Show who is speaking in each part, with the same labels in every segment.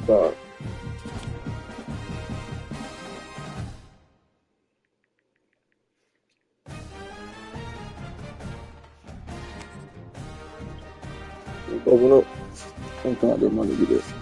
Speaker 1: start. Open up. I'm trying to money to this.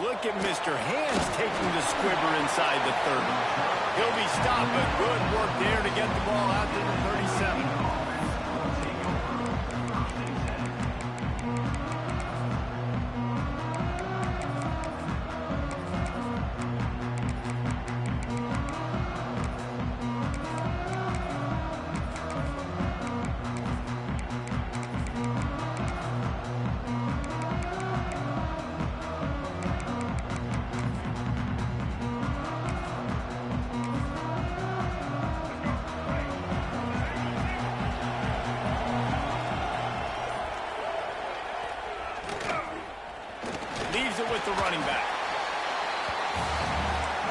Speaker 2: Look at Mr. Hands taking the squibber inside the 30. He'll be stopped, but good work there to get the ball out to the 37. Leaves it with the running back.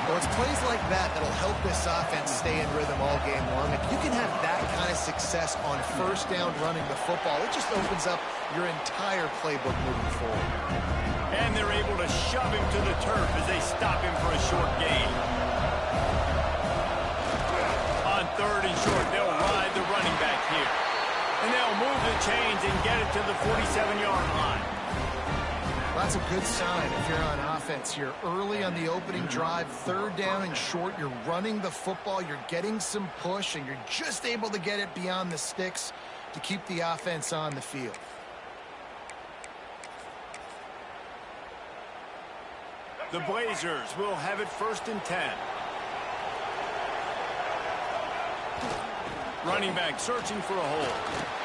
Speaker 3: Well, it's plays like that that'll help this offense stay in rhythm all game long. If you can have that kind of success on first down running the football, it just opens up your entire playbook moving forward.
Speaker 2: And they're able to shove him to the turf as they stop him for a short gain. On third and short, they'll ride the running back here. And they'll move the chains and get it to the 47-yard line.
Speaker 3: That's a good sign if you're on offense. You're early on the opening drive, third down and short. You're running the football. You're getting some push, and you're just able to get it beyond the sticks to keep the offense on the field.
Speaker 2: The Blazers will have it 1st and 10. Running back searching for a hole.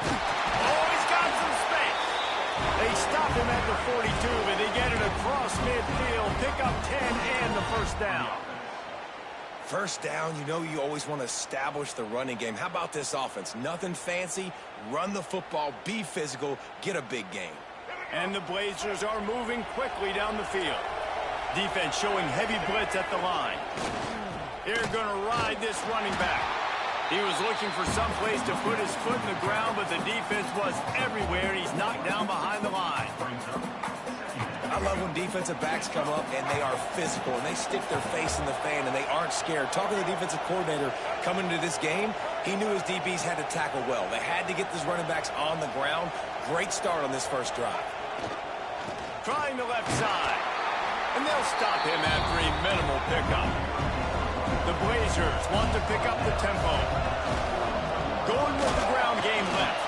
Speaker 2: Oh, he's got some space. They stop him at the 42, but they get it across midfield, pick up 10 and the first down.
Speaker 4: First down, you know you always want to establish the running game. How about this offense? Nothing fancy. Run the football, be physical, get a big gain.
Speaker 2: And the Blazers are moving quickly down the field. Defense showing heavy blitz at the line. They're going to ride this running back. He was looking for some place to put his foot in the ground, but the defense was everywhere, and he's knocked down behind the line.
Speaker 4: I love when defensive backs come up and they are physical and they stick their face in the fan and they aren't scared. Talking to the defensive coordinator coming into this game, he knew his DBs had to tackle well. They had to get these running backs on the ground. Great start on this first drive.
Speaker 2: Trying the left side. And they'll stop him after a minimal pickup. The Blazers want to pick up the tempo. Going with the ground game left.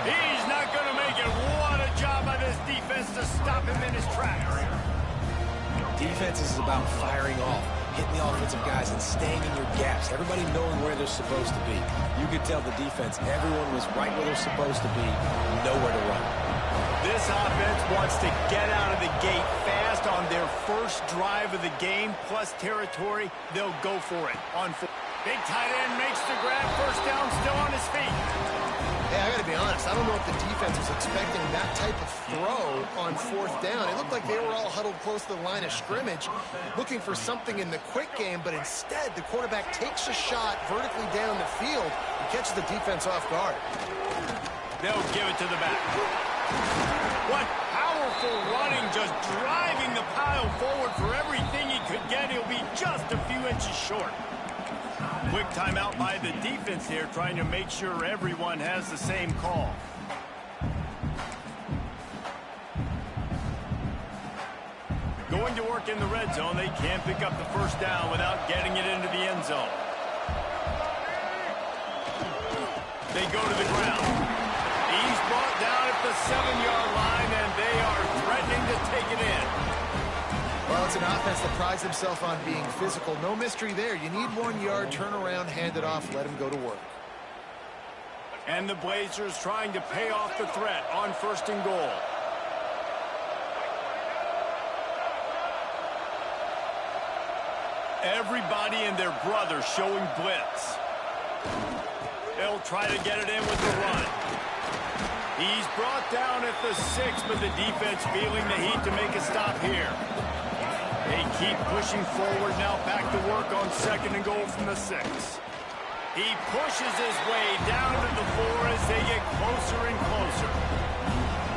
Speaker 2: He's not going to make it. What a job by this defense to stop him in his tracks.
Speaker 4: Defense is about firing off, hitting the offensive guys and staying in your gaps. Everybody knowing where they're supposed to be. You could tell the defense, everyone was right where they're supposed to be, nowhere to run.
Speaker 2: This offense wants to get out of the gate fast West on their first drive of the game, plus territory, they'll go for it on fourth. Big tight end makes the grab, first down, still on his feet.
Speaker 3: Hey, I got to be honest, I don't know if the defense was expecting that type of throw on fourth down. It looked like they were all huddled close to the line of scrimmage, looking for something in the quick game, but instead the quarterback takes a shot vertically down the field and catches the defense off guard.
Speaker 2: They'll give it to the back. What powerful running, just driving the pile forward for everything he could get. He'll be just a few inches short. Quick timeout by the defense here, trying to make sure everyone has the same call. Going to work in the red zone, they can't pick up the first down without getting it into the end zone. They go to the ground. He's brought down at the 7-yard line, and they are threatening to take it in.
Speaker 3: Well, it's an offense that prides himself on being physical. No mystery there. You need 1 yard, turn around, hand it off, let him go to work.
Speaker 2: And the Blazers trying to pay off the threat on first and goal. Everybody and their brother showing blitz. They'll try to get it in with the run. He's brought down at the 6, but the defense feeling the heat to make a stop here. They keep pushing forward now, back to work on second and goal from the 6. He pushes his way down to the 4 as they get closer and closer.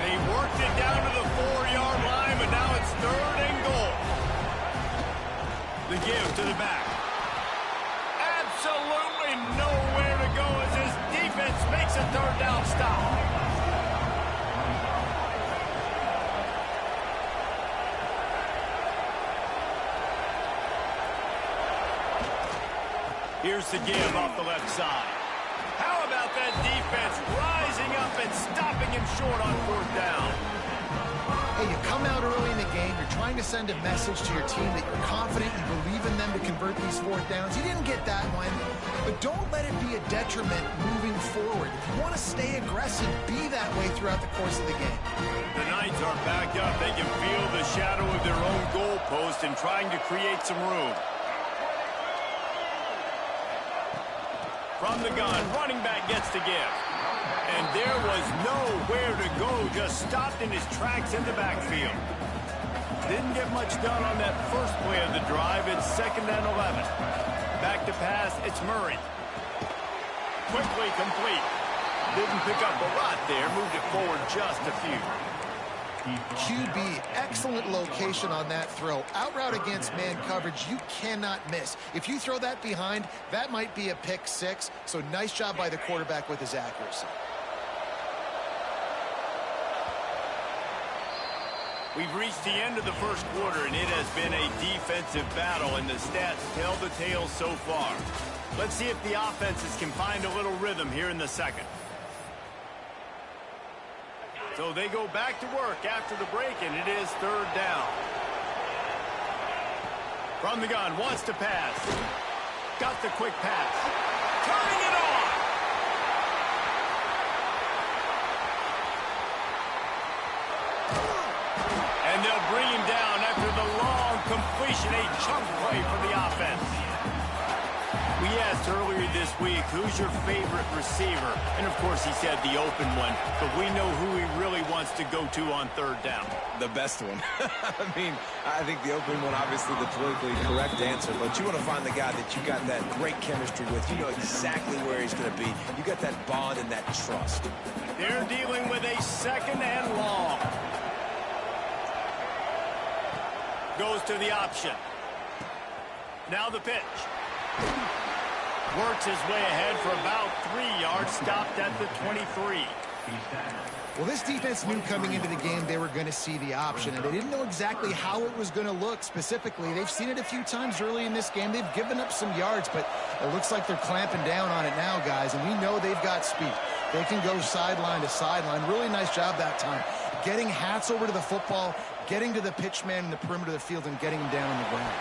Speaker 2: They worked it down to the 4-yard line, but now it's third and goal. The give to the back. Absolutely nowhere to go as his defense makes a third down stop. Here's the give off the left side. How about that defense rising up and stopping him short on fourth down?
Speaker 3: Hey, you come out early in the game, you're trying to send a message to your team that you're confident, you believe in them to convert these fourth downs. You didn't get that one, but don't let it be a detriment moving forward. If you want to stay aggressive, be that way throughout the course of the game.
Speaker 2: The Knights are backed up. They can feel the shadow of their own goalpost and trying to create some room. From the gun, running back gets the give. And there was nowhere to go, just stopped in his tracks in the backfield. Didn't get much done on that first play of the drive. It's 2nd and 11. Back to pass, it's Murray. Quickly complete. Didn't pick up a lot there, moved it forward just a few.
Speaker 3: QB, excellent location on that throw. Out route against man coverage, you cannot miss. If you throw that behind, that might be a pick 6. So nice job by the quarterback with his accuracy.
Speaker 2: We've reached the end of the first quarter, and it has been a defensive battle, and the stats tell the tale so far. Let's see if the offenses can find a little rhythm here in the second. So they go back to work after the break, and it is third down. From the gun, wants to pass. Got the quick pass. Turning it on! And they'll bring him down after the long completion, a chunk play for the offense. We asked earlier this week, who's your favorite receiver? And, of course, he said the open one, but we know who he really wants to go to on third down.
Speaker 4: The best one. I mean, I think the open one, obviously the politically correct answer, but you want to find the guy that you got that great chemistry with. You know exactly where he's going to be. You got that bond and that trust.
Speaker 2: They're dealing with a 2nd and long. Goes to the option. Now the pitch. Works his way ahead for about 3 yards, stopped at the 23.
Speaker 3: Well, this defense knew coming into the game they were going to see the option, and they didn't know exactly how it was going to look specifically. They've seen it a few times early in this game. They've given up some yards, but it looks like they're clamping down on it now, guys, and we know they've got speed. They can go sideline to sideline. Really nice job that time. Getting hats over to the football, getting to the pitch man in the perimeter of the field, and getting him down on the ground.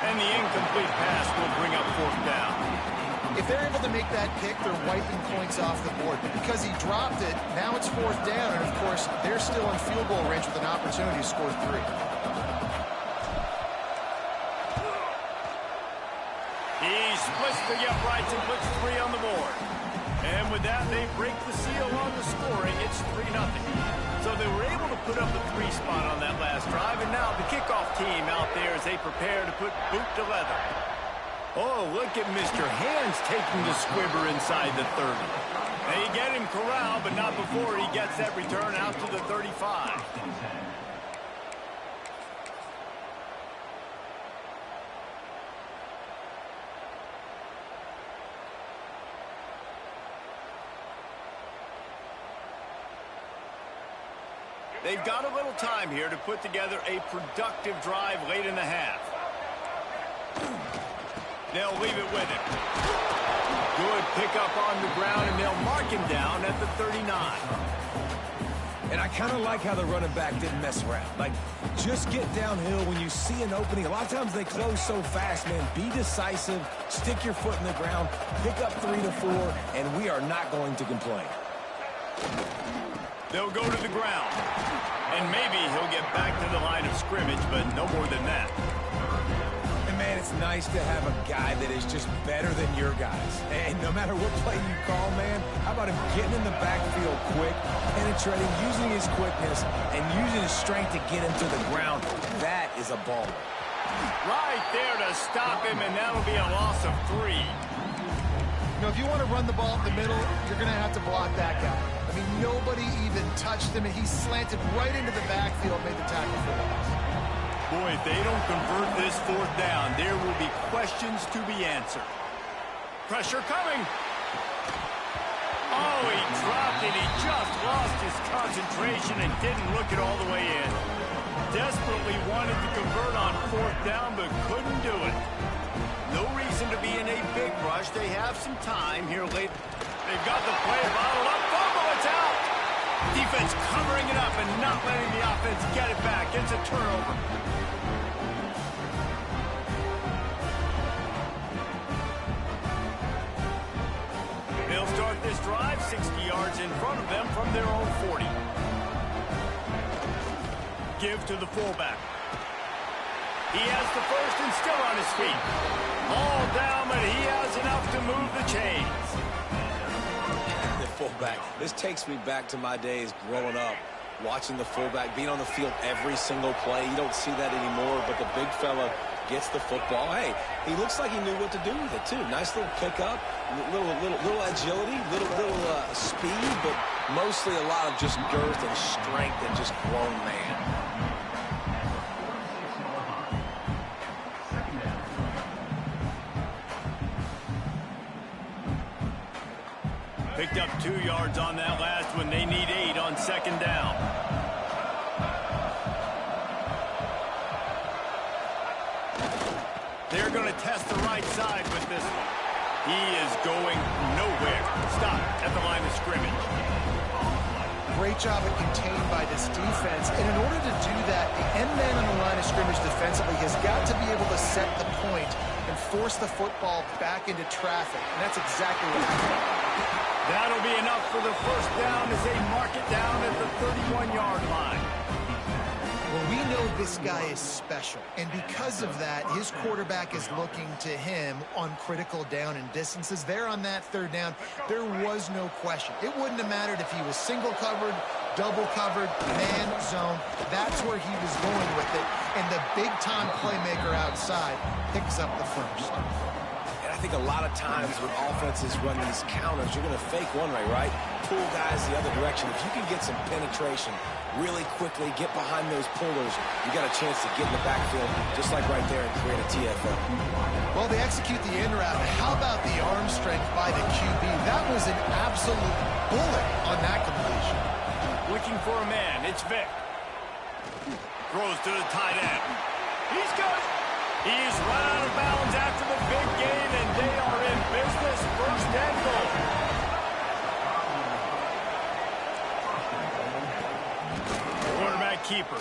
Speaker 2: And the incomplete pass will bring up fourth down.
Speaker 3: If they're able to make that kick, they're wiping points off the board. But because he dropped it, now it's fourth down. And, of course, they're still in field goal range with an opportunity to score 3.
Speaker 2: he splits the uprights and puts 3 on the board. And with that, they break the seal on the scoring. It's 3-0. So they were able to put up the 3 spot on that last drive, and now the kickoff team out there as they prepare to put boot to leather. Oh, look at Mr. Hands taking the squibber inside the 30. They get him corralled, but not before he gets that return out to the 35. They've got a little time here to put together a productive drive late in the half. They'll leave it with him. Good pickup on the ground, and they'll mark him down at the 39.
Speaker 4: And I kind of like how the running back didn't mess around. Like, just get downhill when you see an opening. A lot of times they close so fast, man. Be decisive, stick your foot in the ground, pick up 3 to 4, and we are not going to complain.
Speaker 2: They'll go to the ground. And maybe he'll get back to the line of scrimmage, but no more than that.
Speaker 4: And, man, it's nice to have a guy that is just better than your guys. And no matter what play you call, man, how about him getting in the backfield quick, penetrating, using his quickness, and using his strength to get him to the ground? That is a ball.
Speaker 2: Right there to stop him, and that'll be a loss of 3.
Speaker 3: You know, if you want to run the ball up the middle, you're going to have to block that guy. I mean, nobody even touched him, and he slanted right into the backfield, made the tackle for loss.
Speaker 2: Boy, if they don't convert this 4th down, there will be questions to be answered. Pressure coming. Oh, he dropped it. He just lost his concentration and didn't look it all the way in. Desperately wanted to convert on 4th down, but couldn't do it. No reason to be in a big rush. They have some time here late. They've got the play bottled up. Fumble, it's out. Defense covering it up and not letting the offense get it back. It's a turnover. They'll start this drive 60 yards in front of them from their own 40. Give to the fullback. He has the first and still on his feet. All down, but he has enough to move the chains.
Speaker 4: The fullback. This takes me back to my days growing up, watching the fullback being on the field every single play. You don't see that anymore, but the big fella gets the football. Hey, he looks like he knew what to do with it, too. Nice little pickup, little agility, little speed, but mostly a lot of just girth and strength and just grown man.
Speaker 2: Picked up 2 yards on that last one. They need 8 on 2nd down. They're going to test the right side with this one. He is going nowhere. Stop at the line of scrimmage.
Speaker 3: Great job at contained by this defense. And in order to do that, the end man on the line of scrimmage defensively has got to be able to set the point and force the football back into traffic. And that's exactly what happened.
Speaker 2: That'll be enough for the 1st down as they mark it down at the 31-yard line.
Speaker 3: Well, we know this guy is special, and because of that, his quarterback is looking to him on critical down and distances. There on that 3rd down, there was no question. It wouldn't have mattered if he was single covered, double covered, man zone. That's where he was going with it, and the big-time playmaker outside picks up the first.
Speaker 4: I think a lot of times when offenses run these counters, you're going to fake one way, right? Pull guys the other direction. If you can get some penetration really quickly, get behind those pullers, you got a chance to get in the backfield just like right there and create a TFL.
Speaker 3: Well, they execute the in route. How about the arm strength by the QB? That was an absolute bullet on that completion.
Speaker 2: Looking for a man. It's Vick. Throws to the tight end. He's good. He's run out of bounds after the big game, and they are in business. 1st and goal. Quarterback keeper.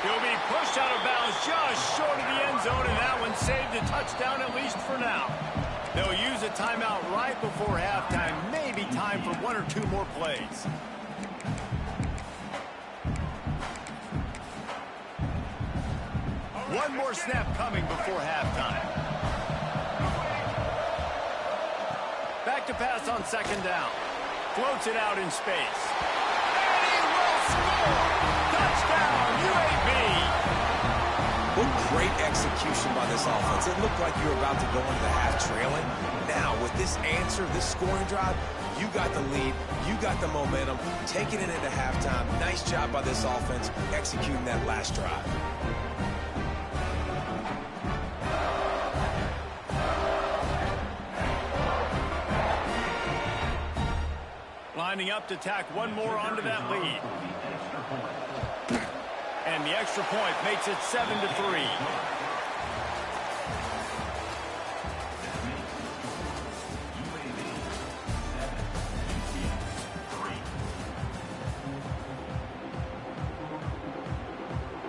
Speaker 2: He'll be pushed out of bounds just short of the end zone, and that one saved a touchdown at least for now. They'll use a timeout right before halftime. Maybe time for 1 or 2 more plays. One more snap coming before halftime. pass on second down. Floats it out in space. And he will score! Touchdown, UAB!
Speaker 4: What great execution by this offense. It looked like you were about to go into the half trailing. Now, with this answer, this scoring drive, you got the lead, you got the momentum, taking it into halftime. Nice job by this offense executing that last drive.
Speaker 2: Lining up to tack one more onto that lead. And the extra point makes it 7-3.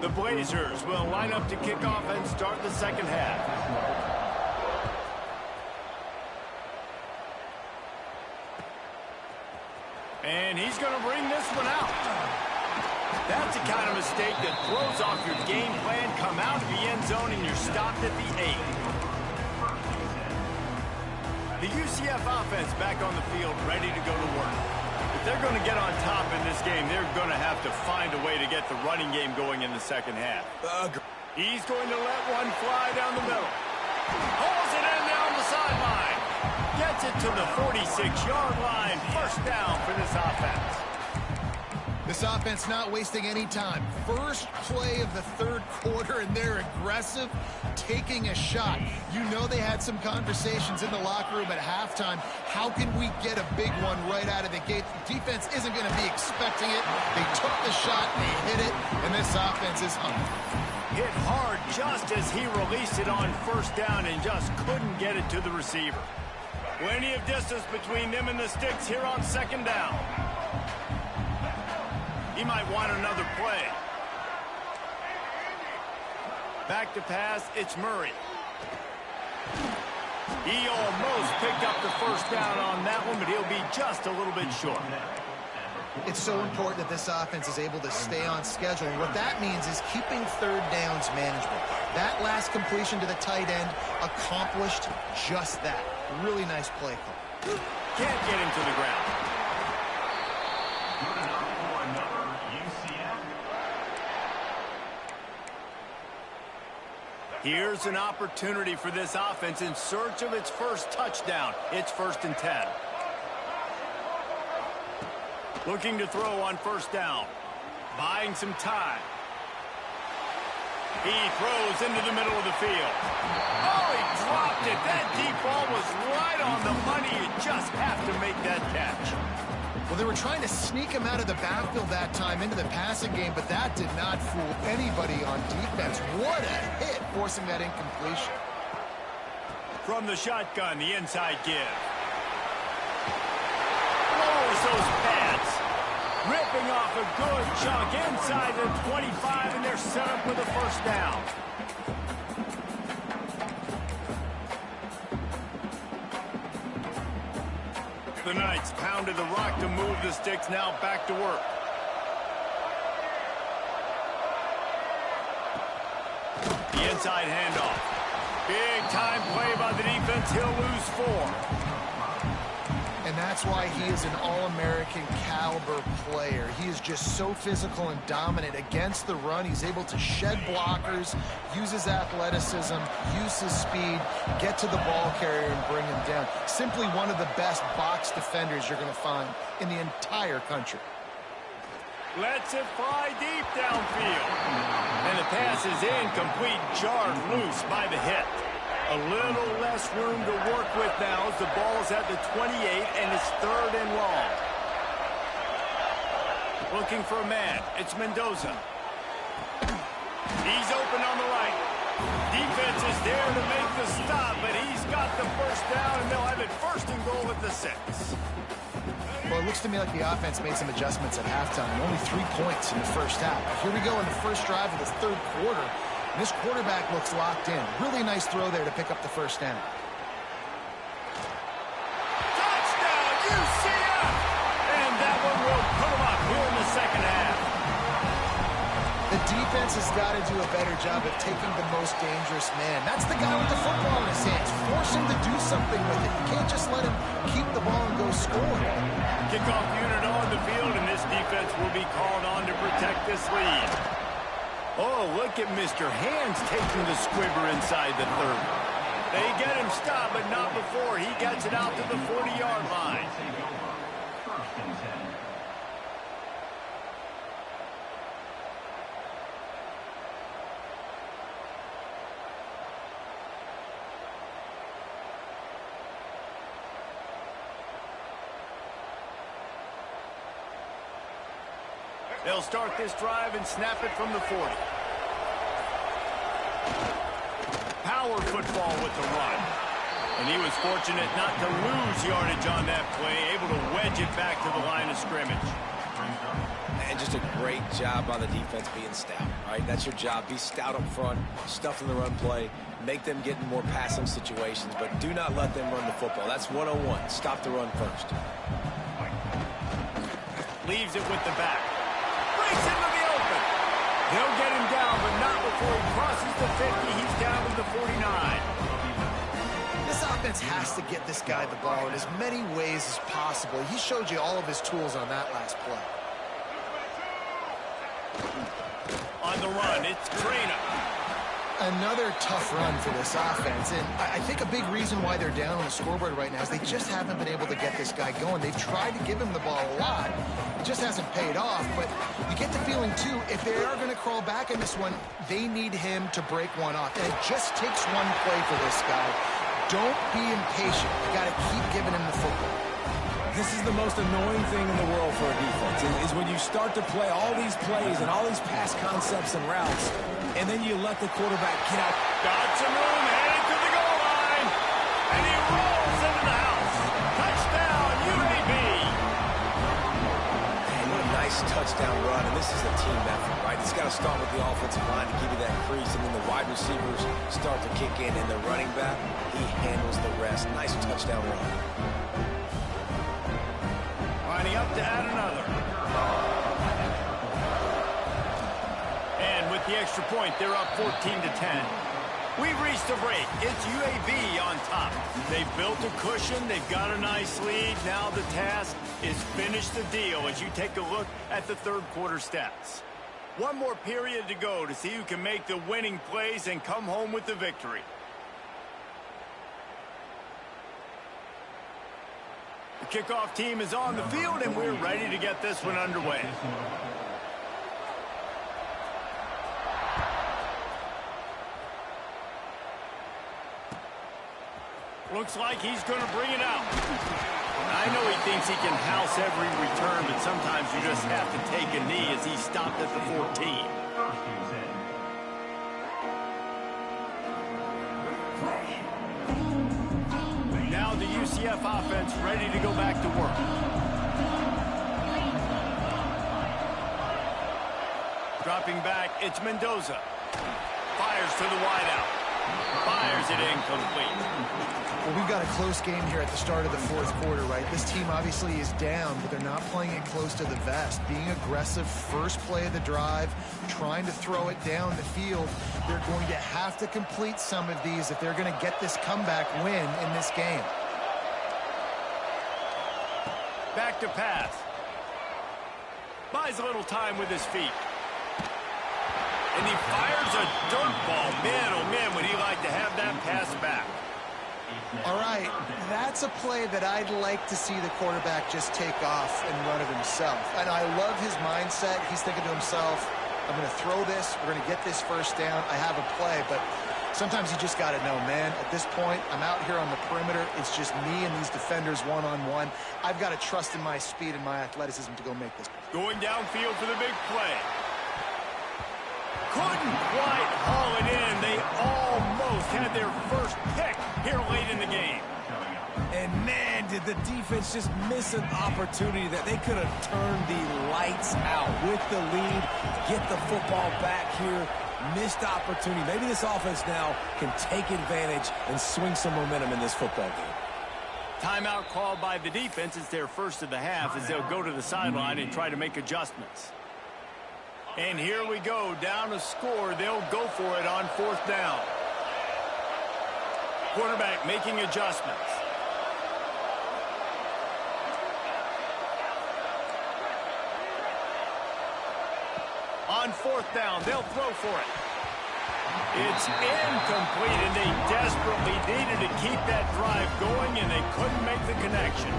Speaker 2: The Blazers will line up to kick off and start the second half. And he's going to bring this one out. That's the kind of mistake that throws off your game plan. Come out of the end zone and you're stopped at the 8. The UCF offense back on the field, ready to go to work. If they're going to get on top in this game, they're going to have to find a way to get the running game going in the second half. He's going to let one fly down the middle. Pulls it in down the sideline. Gets it to the 46-yard line. First down for this offense.
Speaker 3: This offense not wasting any time. First play of the third quarter, and they're aggressive, taking a shot. You know they had some conversations in the locker room at halftime. How can we get a big one right out of the gate? The defense isn't going to be expecting it. They took the shot, they hit it, and this offense is hungry.
Speaker 2: Hit hard just as he released it on first down and just couldn't get it to the receiver. Plenty of distance between them and the sticks here on second down. He might want another play. Back to pass, it's Murray. He almost picked up the first down on that one, but he'll be just a little bit short.
Speaker 3: It's so important that this offense is able to stay on schedule. And what that means is keeping third downs manageable. That last completion to the tight end accomplished just that. Really nice play call.
Speaker 2: Can't get him to the ground. Here's an opportunity for this offense in search of its first touchdown. It's 1st and 10. Looking to throw on first down. Buying some time. He throws into the middle of the field. Oh, he dropped it. That deep ball was right on the money. You just have to make that catch.
Speaker 3: Well, they were trying to sneak him out of the backfield that time into the passing game, but that did not fool anybody on defense. What a hit, forcing that incompletion.
Speaker 2: From the shotgun, the inside give. Lowers those pads. Ripping off a good chunk inside the 25, and they're set up with a first down. The Knights pounded the rock to move the sticks, now back to work. The inside handoff. Big time play by the defense. He'll lose 4.
Speaker 3: And that's why he is an All-American caliber player. He is just so physical and dominant against the run. He's able to shed blockers, use his athleticism, use his speed, get to the ball carrier and bring him down. Simply one of the best box defenders you're going to find in the entire country.
Speaker 2: Lets it fly deep downfield. And the pass is incomplete, jarred loose by the hit. A little less room to work with now as the ball is at the 28 and it's 3rd and long. Looking for a man. It's Mendoza. He's open on the right. Defense is there to make the stop, but he's got the first down, and they'll have it 1st and goal at the 6.
Speaker 3: Well, it looks to me like the offense made some adjustments at halftime. Only 3 points in the first half. Here we go in the first drive of the third quarter. This quarterback looks locked in. Really nice throw there to pick up the first down.
Speaker 2: Touchdown, UCF! And that one will put them up here in the second half.
Speaker 3: The defense has got to do a better job of taking the most dangerous man. That's the guy with the football in his hands. Force him to do something with it. You can't just let him keep the ball in go score.
Speaker 2: Kickoff unit on the field, and this defense will be called on to protect this lead. Oh, look at Mr. Hands taking the squibber inside the 30. They get him stopped, but not before he gets it out to the 40-yard line. They'll start this drive and snap it from the 40. Power football with the run. And he was fortunate not to lose yardage on that play, able to wedge it back to the line of scrimmage.
Speaker 4: And just a great job by the defense being stout. All right, that's your job. Be stout up front, stuff in the run play, make them get in more passing situations, but do not let them run the football. That's 101. Stop the run first.
Speaker 2: Leaves it with the back. Breaks into the open. They'll get him down, but not before he crosses the 50. He's down to the 49.
Speaker 3: This offense has to get this guy the ball in as many ways as possible. He showed you all of his tools on that last play.
Speaker 2: On the run, it's Traina.
Speaker 3: Another tough run for this offense, and I think a big reason why they're down on the scoreboard right now is they just haven't been able to get this guy going. They've tried to give him the ball a lot. It just hasn't paid off, but you get the feeling, too, if they are going to crawl back in this one, they need him to break one off, and it just takes one play for this guy. Don't be impatient. You got to keep giving him the football.
Speaker 4: This is the most annoying thing in the world for a defense, is when you start to play all these plays and all these pass concepts and routes, and then you let the quarterback get out.
Speaker 2: Got some room, headed to the goal line, and he rolls into the house. Touchdown, UAB.
Speaker 4: And what a nice touchdown run, and this is a team effort, right? It's got to start with the offensive line to give you that crease, and then the wide receivers start to kick in, and the running back, he handles the rest. Nice touchdown run.
Speaker 2: Lining up to add another. And with the extra point, they're up 14-10. We've reached the break. It's UAB on top. They've built a cushion. They've got a nice lead. Now the task is finish the deal as you take a look at the third quarter stats. One more period to go to see who can make the winning plays and come home with the victory. The kickoff team is on the field, and we're ready to get this one underway. Looks like he's going to bring it out. I know he thinks he can house every return, but sometimes you just have to take a knee as he stopped at the 14. Now the UCF offense ready to go back to work. Dropping back, it's Mendoza. Fires to the wideout. Fires it incomplete.
Speaker 3: Well, we've got a close game here at the start of the fourth quarter, right? This team obviously is down, but they're not playing it close to the vest. Being aggressive, first play of the drive, trying to throw it down the field. They're going to have to complete some of these if they're going to get this comeback win in this game.
Speaker 2: Back to pass. Buys a little time with his feet. And he fires a dirt ball. Man, oh man, would he like to have that pass back.
Speaker 3: All right, that's a play that I'd like to see the quarterback just take off and run it himself. And I love his mindset. He's thinking to himself, I'm going to throw this. We're going to get this first down. I have a play, but sometimes you just got to know, man, at this point, I'm out here on the perimeter. It's just me and these defenders one-on-one. I've got to trust in my speed and my athleticism to go make this play.
Speaker 2: Going downfield for the big play. Couldn't quite haul it in. They almost had their first pick here late in the game.
Speaker 4: And man, did the defense just miss an opportunity that they could have turned the lights out with the lead, get the football back here. Missed opportunity. Maybe this offense now can take advantage and swing some momentum in this football game.
Speaker 2: Timeout called by the defense. It's their first of the half as they'll go to the sideline and try to make adjustments. And here we go, down to score. They'll go for it on fourth down. Quarterback making adjustments. On fourth down, they'll throw for it. It's incomplete, and they desperately needed to keep that drive going, and they couldn't make the connection.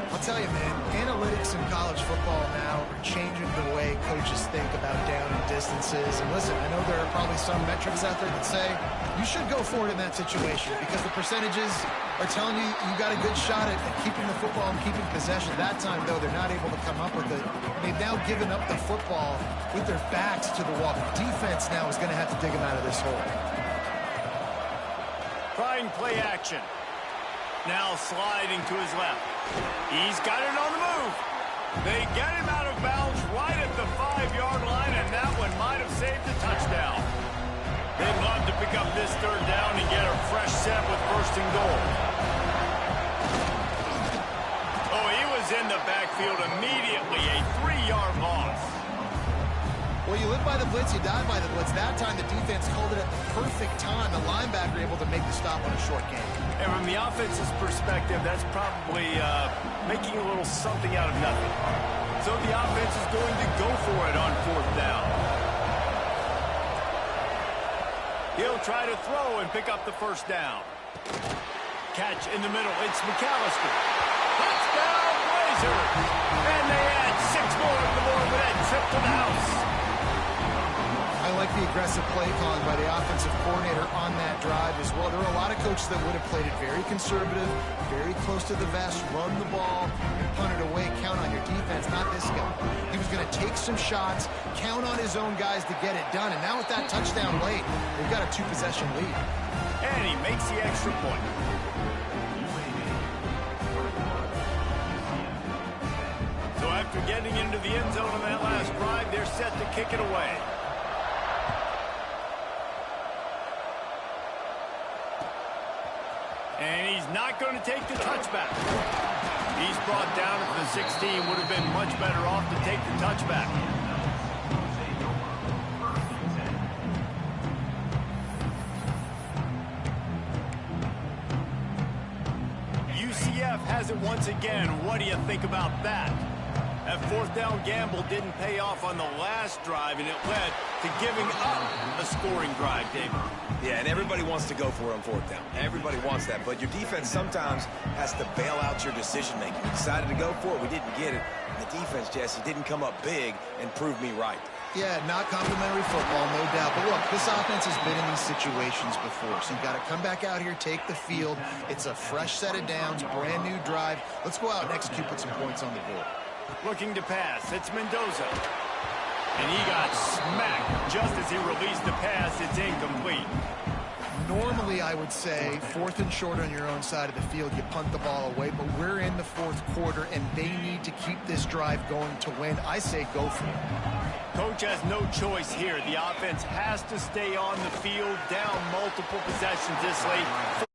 Speaker 3: I'll tell you, man, analytics in college football now are changing the way coaches think about down and distances. And listen, I know there are probably some metrics out there that say you should go for it in that situation because the percentages are telling you you got a good shot at keeping the football and keeping possession. That time, though, they're not able to come up with it. They've now given up the football with their backs to the wall. The defense now is going to have to dig them out of this hole.
Speaker 2: Trying play action. Now sliding to his left. He's got it on the move. They get him out of bounds right at the 5-yard line, and that one might have saved the touchdown. They'd love to pick up this third down and get a fresh set with first and goal. Oh, he was in the backfield immediately, a 3-yard loss.
Speaker 3: Well, you live by the blitz, you die by the blitz. That time the defense called it at the perfect time. The linebacker able to make the stop on a short game.
Speaker 2: And from the offense's perspective, that's probably making a little something out of nothing. So the offense is going to go for it on fourth down. He'll try to throw and pick up the first down. Catch in the middle. It's McAllister. Touchdown, Blazers! And they add 6 more to the board with that trip to the house.
Speaker 3: I like the aggressive play calling by the offensive coordinator on that drive as well. There are a lot of coaches that would have played it very conservative, very close to the vest, run the ball, and punt it away, count on your defense, not this guy. He was going to take some shots, count on his own guys to get it done, and now with that touchdown late, they've got a 2-possession lead.
Speaker 2: And he makes the extra point. So after getting into the end zone on that last drive, they're set to kick it away. And he's not going to take the touchback. He's brought down at the 16. Would have been much better off to take the touchback. UCF has it once again. What do you think about that? That fourth down gamble didn't pay off on the last drive, and it led to giving up a scoring drive, David.
Speaker 4: Yeah, and everybody wants to go for it on fourth down. Everybody wants that, but your defense sometimes has to bail out your decision-making. We decided to go for it. We didn't get it. And the defense, Jesse, didn't come up big and prove me right.
Speaker 3: Yeah, not complimentary football, no doubt. But look, this offense has been in these situations before, so you've got to come back out here, take the field. It's a fresh set of downs, brand new drive. Let's go out and execute, put some points on the board.
Speaker 2: Looking to pass. It's Mendoza. And he got smacked just as he released the pass. It's incomplete.
Speaker 3: Normally, I would say, 4th and short on your own side of the field, you punt the ball away, but we're in the 4th quarter, and they need to keep this drive going to win. I say go for it.
Speaker 2: Coach has no choice here. The offense has to stay on the field, down multiple possessions this late.